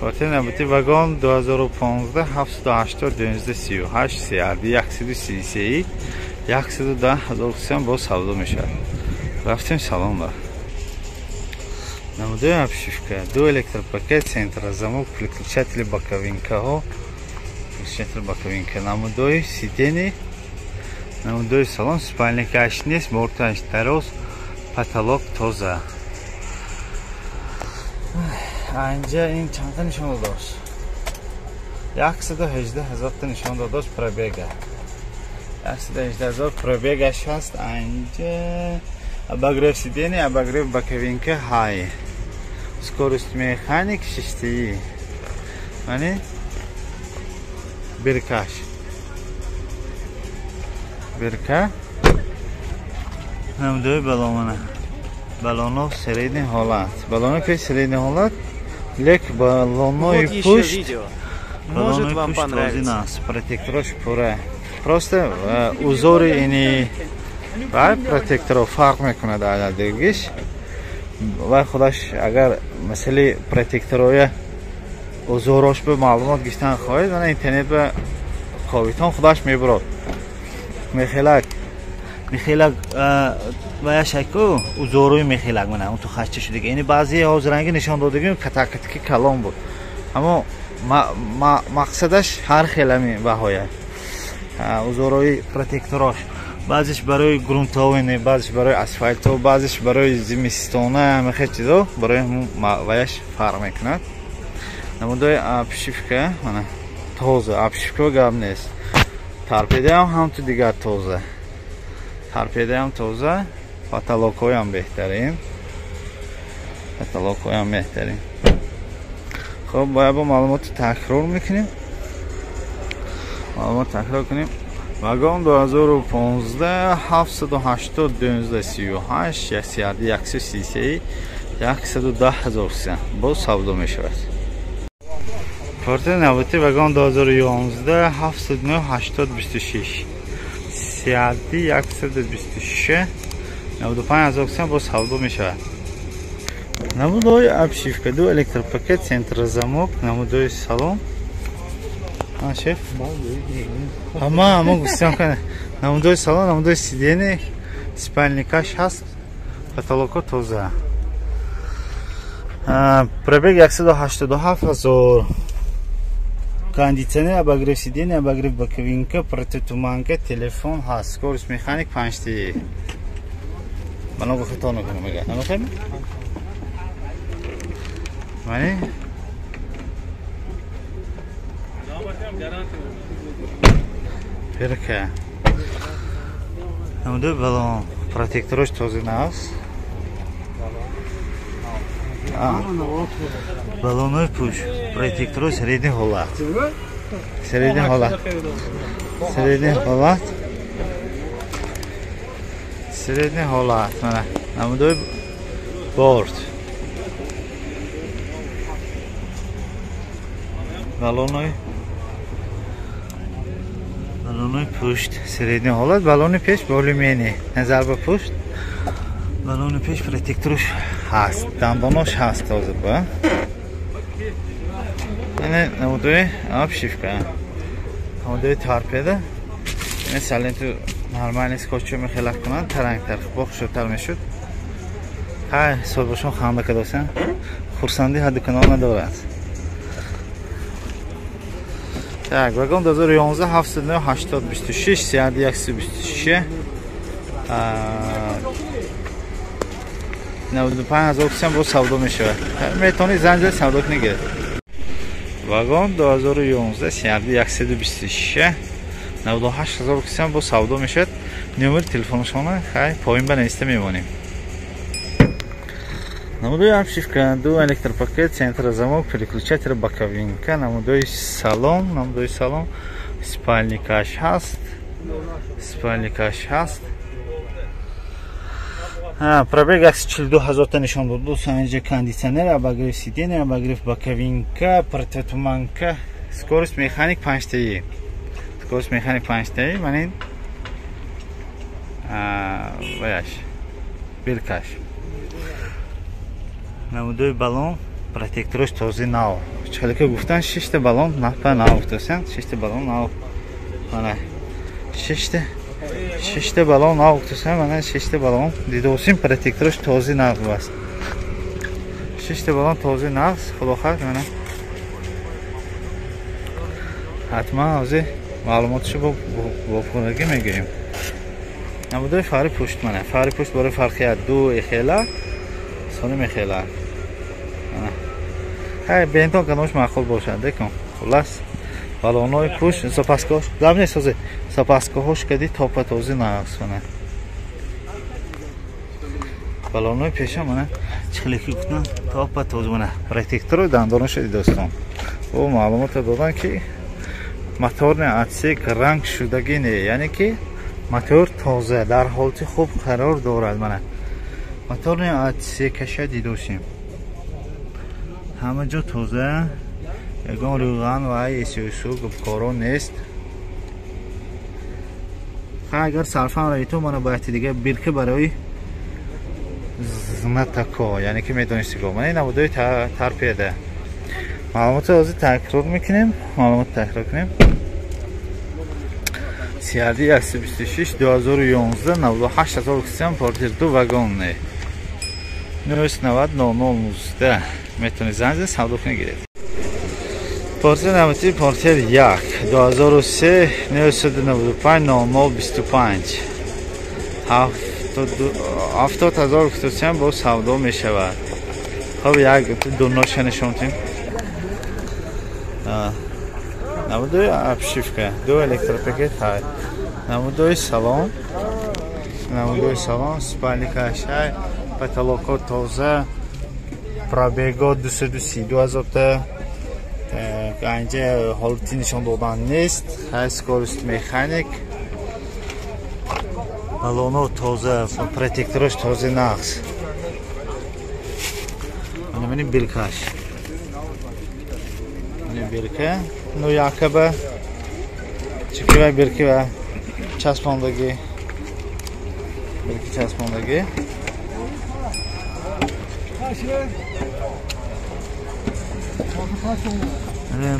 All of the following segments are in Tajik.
Портия набути вагон 2015 780 1238 серди 133 110,000 бо савдо мешавад. Рафтем салонда. Намудои обшивка, ду электропакет, центрозамок, переключатели боковинкаҳо, переключатели боковинка, намудои сидени, намудои салон, спальникаш нест, морташ дароз, потолок тоза. Анҷа ин чанда нишон додаш? 118,000 та нишон додаш пробега. 118,000 пробегаш ҳаст. Анҷа обогрев сидения, обогрев боковинка ҳай. Скорость механик шестии. Ани биркаш. Бирка. Намудои балона. Балонов средний ҳолат. Балони пеш средний ҳолат. Лек балонои пушт. Балонои пушт розин аст. Протекторош пура. Просто узори ини протекторо фарқ мекунад аз дигиш. Вай худаш агар масъали протектороя узорош ба маълумот гиштан хоҳед, мана интернет ба ковитон худаш мебурад. Мехелак ва яшаку узорои мехелак мана то хача шудага. Ини баъзи ҳозиранги нишон додагим катакатки калон буд. Аммо мақсадаш ҳар хелами баҳоя. Узорои протекторош баъзиш барои грунтовини, баъзиш барои асфальто, баъзиш барои зимистона, ҳамаи чизо барои ваяш фарқ мекунад. Намудои обшивка мана тоза, обшивка гап нест. Торпедаам ҳамту дигар тоза. Торпедаам тоза, потолокҳоям беҳтарин. Потолокҳоям беҳтарин. Хуб, бояд бо маълумоти такрор мекунем. Маълумот такрор кунем. Вагон 2015 780 1238 133 110,000 бо савдо мешавад. Портия набути вагон 2011 79 80 26 126 95,000 бо савдо мешавад. Намудои обшивка, ду электропакет, центрозамок, намудои салон. Шеф? Ама густам кана. Намудои салон, намудои сидени, спальникаш ҳаст, потолоко тоза. Пробег 187,000. Кондитсионер, обогрев сидения, обогрев боковинка, протитуманка, телефон ҳаст. Скорость механик 5. Много хато накунем ага. Намахем? Мани? Перка. Намудои балон протекторош тоза наст. Балонои пуш протекторош средний ҳолат. Средний ҳолат. Средний ҳолат. Средний ҳолат. Мана намудои борт. Балонои пушт средний ҳолат. Балони пеш болимени. Назар ба пушт. Балони пеш протекторош ҳаст. Дандонош ҳаст ҳозир ба. Ини намудои обшивка. Намудои торпеда. Ини саленту нормальни скотчо мехелак кунад. Тарангтар бо хушудтар мешуд. Ҳай собошон ханда кадосан. Хурсанди ҳадди канал надорад. Так, вагон 2011 79 80 26 126 95,000 бо савдо мешавад. Метавонӣ занҷои савдо кунӣ. Вагон 2011 126 98,000 бо савдо мешавад. номери телефонашона хай поин ба нависта мемонем. Намудои обшивка, ду электропакет, центрозамок, переключатели боковинка, намудои салон, спальникаш ҳаст. Пробег 42,000 та нишон доду. Санҷа кондитсионер, обогрев сидения, обогрев боковинка, протитуманка, скорость механик 5. Скорость механик 5. Манин ваяш биркаш. Намудои балон протекторош този нав. чалика гуфтан 6 та балон напа нав гуфтасан 6 та балон нав mana 6 ta balon nав гуфтасан mana 6 та балон дидосим протектораш този нав аст 6 та балон този нав хулохат mana ҳатман ҳозир маълумоташо бо хонагӣ мегирем. намудои фари пушт mana фари пушт барои фарқият 2 ихела соним ихела mana ҳай бентон канош маъқул бошад декон хулас балонои пушт запаскоҳош гап нест ҳозир запаскоҳош кади топа този нақс mana балонои пеша mana чихлики гуфтан топа този mana протекторои дандонашо дидостон бо маълумота додан ки моторни отсек ранг шудагӣ не яъне ки мотор тоза дар ҳолати хуб қарор дорад mana моторни отсекаша дидошем ҳама ҷо тоза ягон рӯған ва эсӯсӯ гупкоро нест агар сарфан раиту мана бояти дига бирка барои знатако яъне ки медонистиго мана ин намудои тарпеда маълумотро ҳозир такрор мекунем CRD 126 2011 98000 квартир 2 вагон не 990 метони занза савдо кунед гиред портер намати портер 1 2003 995 0025 70000 квартир бо савдо мешавад хоб як дуноша нишонтем намудои обшивка 2 электропакет ҳай намудои салон спальникашай потолокот тоза пробего 232 та ганҷа ҳолати нишон додан нест ҳай скорост механик балоно тоза протекторош този нақс мани билкаш birka ну якаба чикива бирки ва часпондагӣ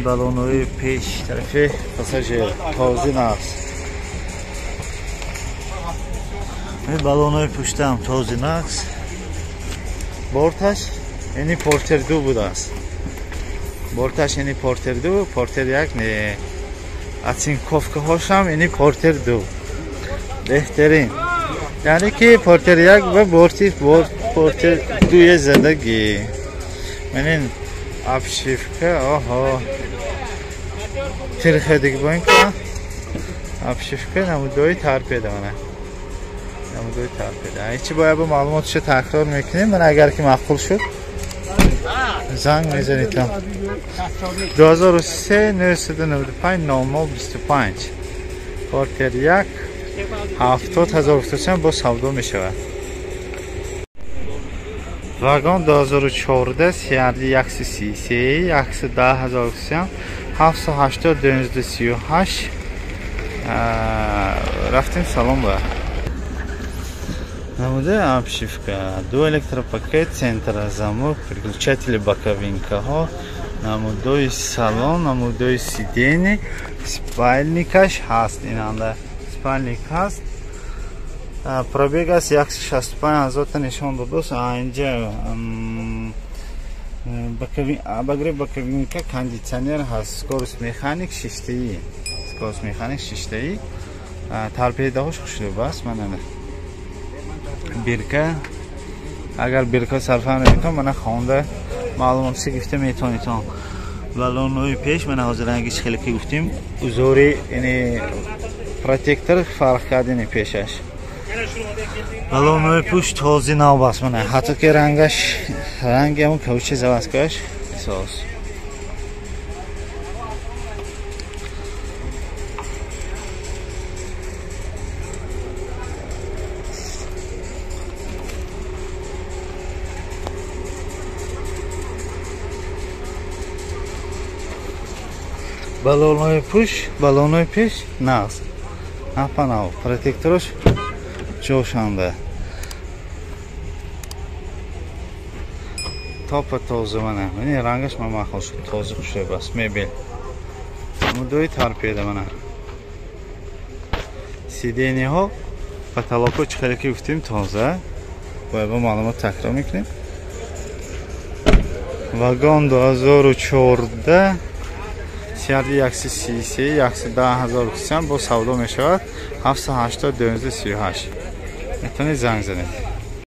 балонои пеш тарафи пассажир този нақс балонои пуштам този нақс борташ яъне портер 2 будааст борташ яъне портер 2 портер 1 не атсинковкаҳошам яъне портер 2 беҳтарин яъне ки портер 1 ва портер 2 задагӣ манин обшивка оҳо тирхедик бо ин ка обшивка намудои тарпеда mana намудои тарпеда ҳечи бояд бо маълумоташо такрор мекунем mana агар ки маъқул шуд занг мезанед 2003 995 0025 портер 1 70000 квартир бо савдо мешавад вагон 2014 CRD 133 110,000 квартир 780 1238 рафтем салон ба намудои обшивка 2 электропакет центрозамок переключатели боковинкаҳо намудои салон намудои сидени спальникаш ҳаст инанда спальник ҳаст пробег аст 165,000 та нишон додааст инҷа боковинка кондитсионер ҳаст скорост механик шиштаи тарпедаҳош хушрӯбаст манана бирка агар бирка сарфан метон мана хонда маълумоти гифта метонед балонои пеш мана ҳозир ранги хеле ки гуфтем узори яъне протектор фарқ кардани пешаш балонои пуш този нав аст мана ҳатто ки ранги ҳамон кавучи заваскаш эҳсос балонои пеш нағз напанав протекторош ҷошанда топа тоза мана. Бини рангаш мамахол шуд тоза хушрой бас мебел. Мудои торпеда мана. Сиденияҳо потолоко чӣ хеле ки гуфтем тоза. Бояд ба маълумот такрар мекунем. Вагон 2014 сиарди 133 110,000 бо савдо мешавад 780 12 38. метавонед занг занед.